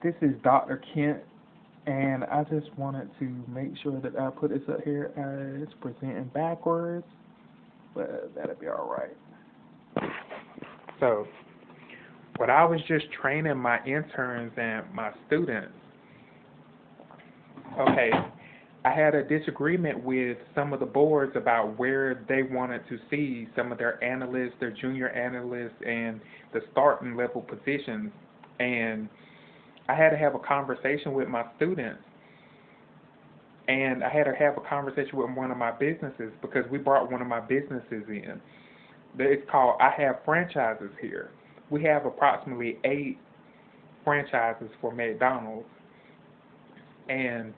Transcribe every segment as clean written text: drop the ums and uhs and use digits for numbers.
This is Dr. Kent, and I just wanted to make sure that I put this up here as presenting backwards, but that'll be all right. So, when I was just training my interns and my students, okay, I had a disagreement with some of the boards about where they wanted to see some of their analysts, their junior analysts, and the starting level positions. And I had to have a conversation with my students, and I had to have a conversation with one of my businesses because we brought one of my businesses in. It's called I Have Franchises Here. We have approximately 8 franchises for McDonald's, and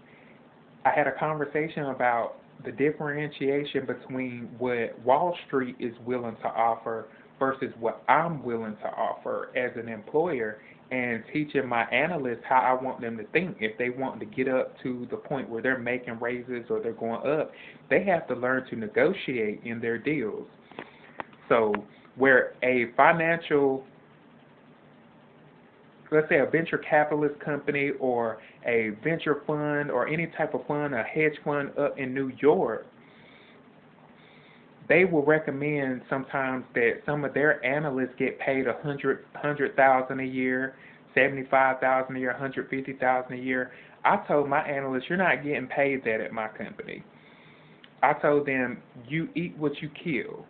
I had a conversation about the differentiation between what Wall Street is willing to offer versus what I'm willing to offer as an employer, and teaching my analysts how I want them to think. If they want to get up to the point where they're making raises or they're going up, they have to learn to negotiate in their deals. So where a financial, let's say a venture capitalist company or a venture fund or any type of fund, a hedge fund up in New York, they will recommend sometimes that some of their analysts get paid $100,000 a year, $75,000 a year, $150,000 a year. I told my analysts, you're not getting paid that at my company. I told them, you eat what you kill.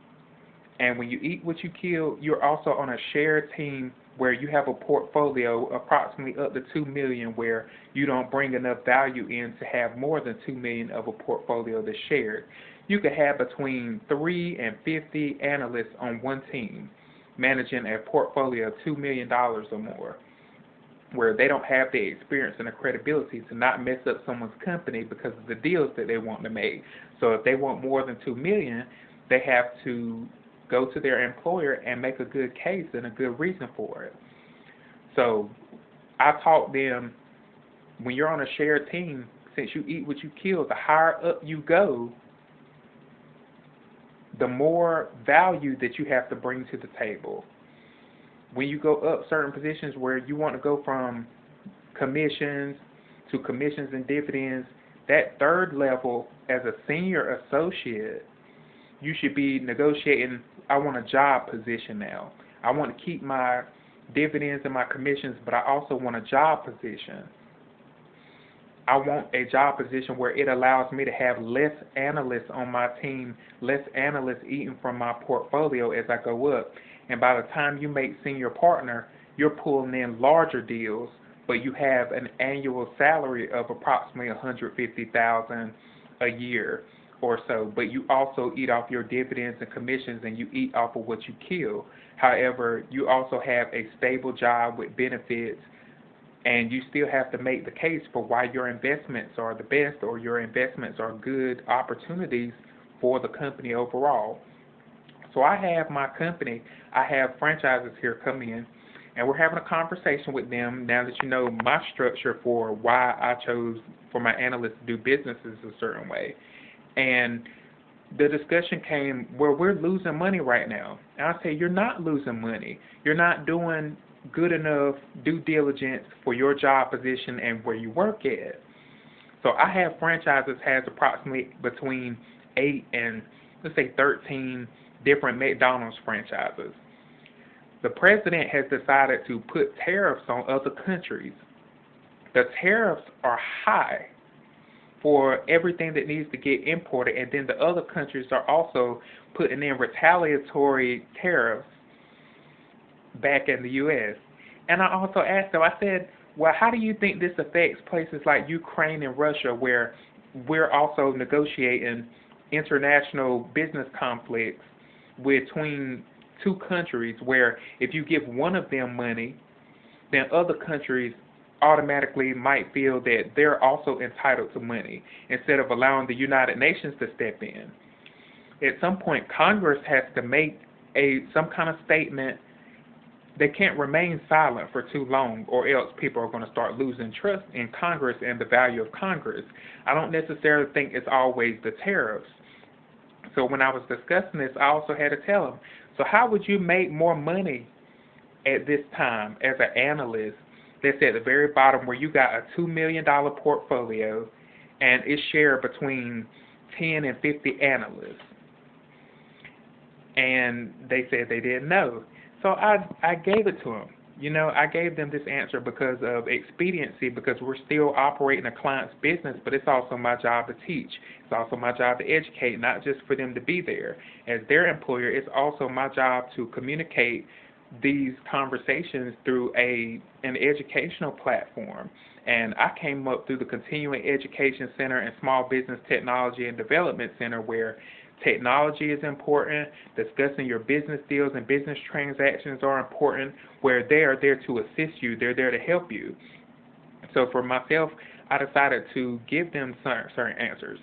And when you eat what you kill, you're also on a shared team where you have a portfolio approximately up to $2 million, where you don't bring enough value in to have more than $2 million of a portfolio that's shared. You could have between 3 and 50 analysts on one team managing a portfolio of $2 million or more, where they don't have the experience and the credibility to not mess up someone's company because of the deals that they want to make. So if they want more than $2 million, they have to go to their employer and make a good case and a good reason for it. So I taught them, when you're on a shared team, since you eat what you kill, the higher up you go, the more value that you have to bring to the table. When you go up certain positions where you want to go from commissions to commissions and dividends, that third level as a senior associate, you should be negotiating, I want a job position now. I want to keep my dividends and my commissions, but I also want a job position. I want a job position where it allows me to have less analysts on my team, less analysts eating from my portfolio as I go up. And by the time you make senior partner, you're pulling in larger deals, but you have an annual salary of approximately $150,000 a year or so, but you also eat off your dividends and commissions, and you eat off of what you kill. However, you also have a stable job with benefits, and you still have to make the case for why your investments are the best or your investments are good opportunities for the company overall. So I have my company, I have franchises here come in, and we're having a conversation with them now that you know my structure for why I chose for my analysts to do businesses a certain way. And the discussion came where we're losing money right now. And I say, you're not losing money. You're not doing good enough due diligence for your job position and where you work at. So I have franchises has approximately between 8 and let's say 13 different McDonald's franchises. The president has decided to put tariffs on other countries. The tariffs are high for everything that needs to get imported, and then the other countries are also putting in retaliatory tariffs back in the U.S. And I also asked them, I said, well, how do you think this affects places like Ukraine and Russia, where we're also negotiating international business conflicts between two countries, where if you give one of them money, then other countries automatically might feel that they're also entitled to money instead of allowing the United Nations to step in. At some point, Congress has to make some kind of statement. They can't remain silent for too long, or else people are going to start losing trust in Congress and the value of Congress. I don't necessarily think it's always the tariffs. So when I was discussing this, I also had to tell them, so how would you make more money at this time as an analyst that's at the very bottom where you got a $2 million portfolio and it's shared between 10 and 50 analysts. And they said they didn't know. So I gave it to them. I gave them this answer because of expediency, because we're still operating a client's business, but it's also my job to teach. It's also my job to educate, not just for them to be there. As their employer, it's also my job to communicate these conversations through an educational platform. And I came up through the Continuing Education Center and Small Business Technology and Development Center, where technology is important, discussing your business deals and business transactions are important, where they are there to assist you, they're there to help you. So for myself, I decided to give them certain answers.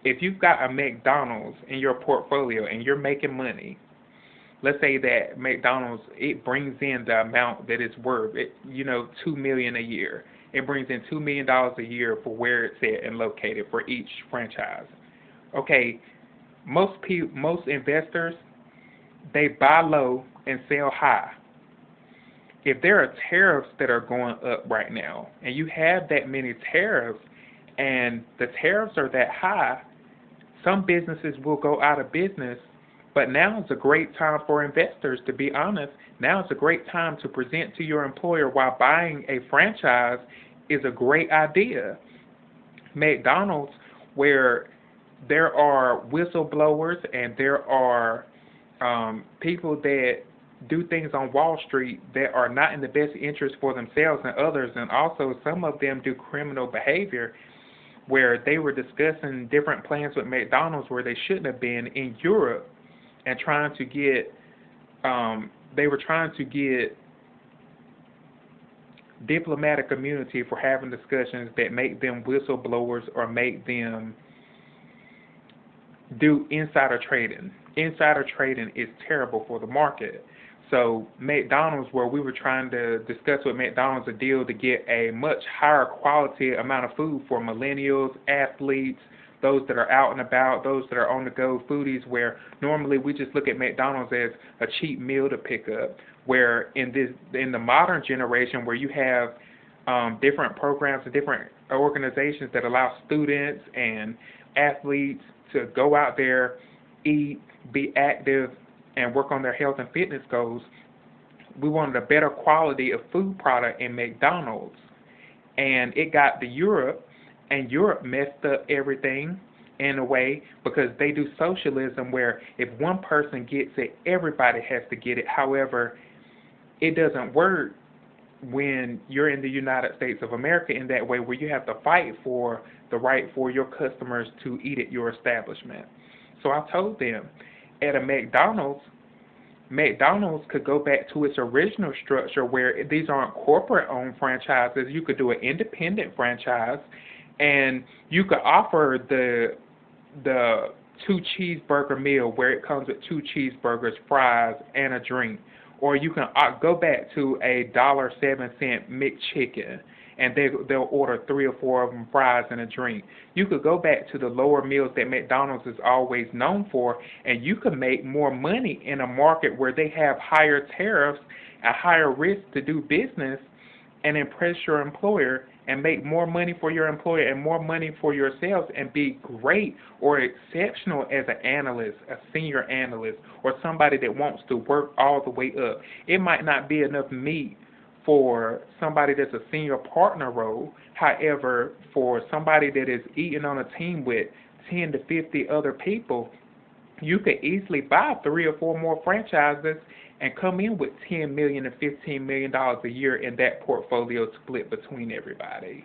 If you've got a McDonald's in your portfolio and you're making money, let's say that McDonald's, it brings in the amount that it's worth, $2 million a year. It brings in $2 million a year for where it's at and located for each franchise. Okay, most investors, they buy low and sell high. If there are tariffs that are going up right now, and you have that many tariffs, and the tariffs are that high, some businesses will go out of business. But now is a great time for investors, to be honest. Now is a great time to present to your employer why buying a franchise is a great idea. McDonald's, where there are whistleblowers and there are people that do things on Wall Street that are not in the best interest for themselves and others, and also some of them do criminal behavior, where they were discussing different plans with McDonald's where they shouldn't have been in Europe, and they were trying to get diplomatic immunity for having discussions that make them whistleblowers or make them do insider trading. Insider trading is terrible for the market. So McDonald's, where we were trying to discuss with McDonald's a deal to get a much higher quality amount of food for millennials, athletes, those that are out and about, those that are on the go, foodies, where normally we just look at McDonald's as a cheap meal to pick up, where in the modern generation, where you have different programs and different organizations that allow students and athletes to go out there, eat, be active, and work on their health and fitness goals, we wanted a better quality of food product in McDonald's. And it got to Europe, and Europe messed up everything in a way, because they do socialism where if one person gets it, everybody has to get it. However, it doesn't work when you're in the United States of America in that way, where you have to fight for the right for your customers to eat at your establishment. So I told them, at a McDonald's could go back to its original structure, where these aren't corporate-owned franchises. You could do an independent franchise, and you could offer the 2 cheeseburger meal, where it comes with 2 cheeseburgers, fries, and a drink. Or you can go back to a $1.07 McChicken, and they'll order 3 or 4 of them, fries and a drink. You could go back to the lower meals that McDonald's is always known for, and you could make more money in a market where they have higher tariffs and higher risk to do business, and impress your employer and make more money for your employer and more money for yourselves, and be great or exceptional as an analyst, a senior analyst, or somebody that wants to work all the way up. It might not be enough meat for somebody that's a senior partner role. However, for somebody that is eating on a team with 10 to 50 other people, you could easily buy 3 or 4 more franchises and come in with $10 million and $15 million a year in that portfolio split between everybody.